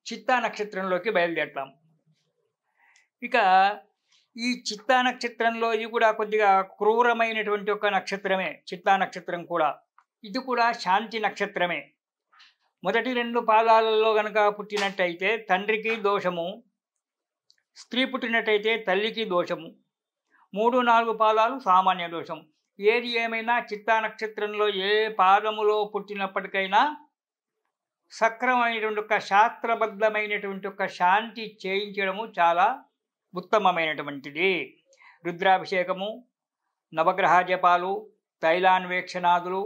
చిత్తా నక్షత్రంలోకి బయలుదేరతాం. ఇక ఈ చిత్తా నక్షత్రంలో ఇది కూడా కొద్దిగా క్రూరమైనటువంటి ఒక నక్షత్రమే. చిత్తా నక్షత్రం కూడా ఇది కూడా శాంతి నక్షత్రమే. మొదటి 2 పాదాలలో గనక పుట్టినట్టయితే తండ్రికి దోషము, స్త్రీ పుట్టినట్టయితే తల్లికి దోషము, 3, 4 పాదాలు సామాన్య దోషం. ఏది ఏమైనా చిత్తా నక్షత్రంలో ఏ పాదములో పుట్టినప్పటికైనా సక్రమైనటువంటి ఒక శాస్త్రబద్ధమైనటువంటి ఒక శాంతి చేయించడము చాలా ఉత్తమమైనటువంటిది. రుద్రాభిషేకము, నవగ్రహ జపాలు, తైలాన్వేక్షణాదులు,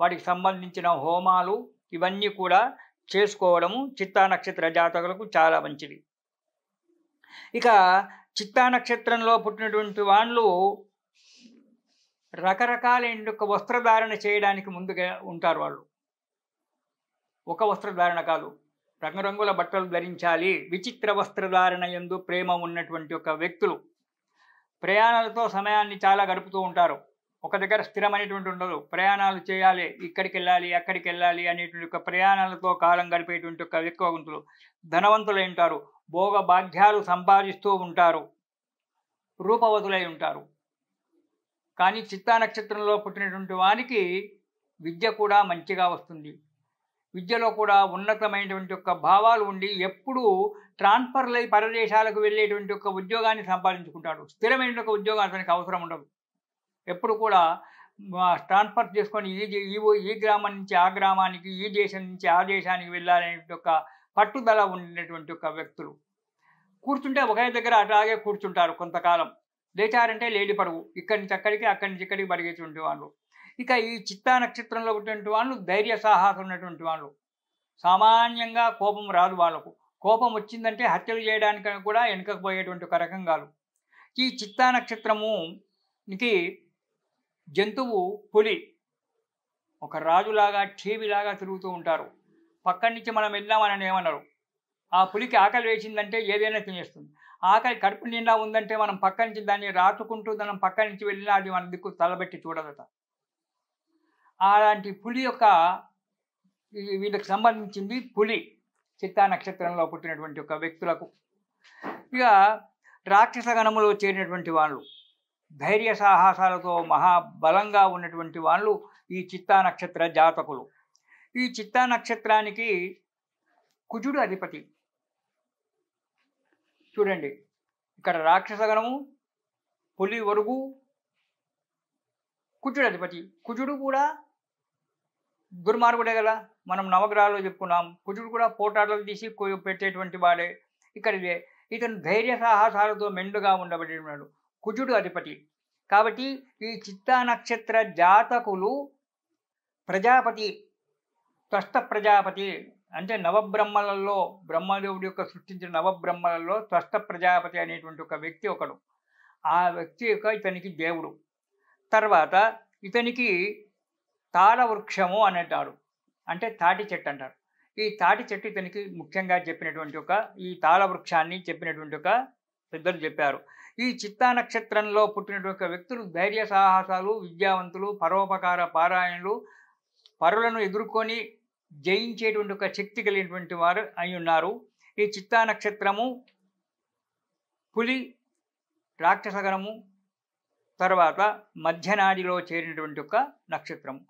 వాటికి సంబంధించిన హోమాలు ఇవన్నీ కూడా చేసుకోవడము చిత్తా నక్షత్ర జాతకులకు చాలా మంచిది. ఇక చిత్తా నక్షత్రంలో పుట్టినటువంటి వాళ్ళు రకరకాలైన వస్త్రధారణ చేయడానికి ముందుగా ఉంటారు. వాళ్ళు ఒక వస్త్రధారణ కాదు, రంగురంగుల బట్టలు ధరించాలి. విచిత్ర వస్త్రధారణ యందు ప్రేమ ఉన్నటువంటి ఒక వ్యక్తులు ప్రయాణాలతో సమయాన్ని చాలా గడుపుతూ ఉంటారు. ఒక దగ్గర స్థిరమైనటువంటి ఉండదు. ప్రయాణాలు చేయాలి, ఇక్కడికి వెళ్ళాలి, అక్కడికి వెళ్ళాలి అనేటువంటి ఒక ప్రయాణాలతో కాలం గడిపేటువంటి ఒక వ్యక్తులు ధనవంతులై ఉంటారు, భోగ భాగ్యాలు సంపాదిస్తూ ఉంటారు, రూపవతులై ఉంటారు. కానీ చిత్తా నక్షత్రంలో పుట్టినటువంటి వారికి విద్య కూడా మంచిగా వస్తుంది. విద్యలో కూడా ఉన్నతమైనటువంటి ఒక భావాలు ఉండి ఎప్పుడూ ట్రాన్స్ఫర్లై పరదేశాలకు వెళ్ళేటువంటి ఒక ఉద్యోగాన్ని సంపాదించుకుంటాడు. స్థిరమైన ఒక ఉద్యోగం అతనికి అవసరం ఉండదు. ఎప్పుడు కూడా ట్రాన్స్ఫర్ చేసుకొని ఈ గ్రామం నుంచి ఆ గ్రామానికి, ఈ దేశం నుంచి ఆ దేశానికి వెళ్ళాలనే ఒక పట్టుదల ఉండేటువంటి ఒక వ్యక్తులు కూర్చుంటే ఒకే దగ్గర అట్లాగే కూర్చుంటారు కొంతకాలం. లేచారంటే లేడి పరుగు, ఇక్కడి నుంచి అక్కడికి, అక్కడి నుంచి ఇక్కడికి పరిగెత్తుకుంటే వాళ్ళు. ఇక ఈ చిత్తా నక్షత్రంలో ఉన్నటువంటి వాళ్ళు ధైర్య సాహసం ఉన్నటువంటి వాళ్ళు. సామాన్యంగా కోపం రాదు వాళ్ళకు. కోపం వచ్చిందంటే హత్యలు చేయడానికి కూడా వెనుకపోయేటువంటి ఒక రకం కాదు. ఈ చిత్తా నక్షత్రముకి జంతువు పులి. ఒక రాజులాగా ఠీవిలాగా తిరుగుతూ ఉంటారు. పక్కడి నుంచి మనం వెళ్ళామని ఏమన్నారు, ఆ పులికి ఆకలి వేసిందంటే ఏదైనా తినేస్తుంది. ఆకలి కడుపు నిండా ఉందంటే మనం పక్క నుంచి దాన్ని రాచుకుంటూ మనం పక్క నుంచి వెళ్ళినా అది మన దిక్కు తలబెట్టి చూడదట. అలాంటి పులి యొక్క వీళ్ళకి సంబంధించింది పులి చిత్తా నక్షత్రంలో పుట్టినటువంటి ఒక వ్యక్తులకు. ఇక రాక్షస గణములో చేరినటువంటి వాళ్ళు, ధైర్య సాహసాలతో మహాబలంగా ఉన్నటువంటి వాళ్ళు ఈ చిత్తా నక్షత్ర జాతకులు. ఈ చిత్తా నక్షత్రానికి కుజుడు అధిపతి. చూడండి, ఇక్కడ రాక్షస గణము, పులి వరుగు, కుజుడు అధిపతి. కుజుడు కూడా దుర్మార్గుడే కదా, మనం నవగ్రహాలు చెప్పుకున్నాం. కుజుడు కూడా పోటాటలు తీసి పెట్టేటువంటి వాడే. ఇక్కడ ఇతను ధైర్య సాహసాలతో మెండుగా ఉండబడినాడు, కుజుడు అధిపతి. కాబట్టి ఈ చిత్తా నక్షత్ర జాతకులు ప్రజాపతి, త్వష్ట ప్రజాపతి అంటే నవబ్రహ్మలలో, బ్రహ్మదేవుడి యొక్క సృష్టించిన నవబ్రహ్మలలో త్వష్ట ప్రజాపతి అనేటువంటి ఒక వ్యక్తి ఒకడు. ఆ వ్యక్తి యొక్క ఇతనికి దేవుడు. తర్వాత ఇతనికి తాళ వృక్షము అని అంటారు, అంటే తాటి చెట్టు అంటారు. ఈ తాటి చెట్టు ఇతనికి ముఖ్యంగా చెప్పినటువంటి ఒక, ఈ తాళ వృక్షాన్ని చెప్పినటువంటి ఒక పెద్దలు చెప్పారు. ఈ చిత్తా నక్షత్రంలో పుట్టినటువంటి వ్యక్తులు ధైర్య సాహసాలు, విద్యావంతులు, పరోపకార పారాయణులు, పరులను ఎదుర్కొని జయించేటువంటి ఒక శక్తి కలిగినటువంటి వారు అయి ఉన్నారు. ఈ చిత్తా నక్షత్రము పులి, రాక్షసగణము, తర్వాత మధ్యనాడిలో చేరినటువంటి ఒక నక్షత్రము.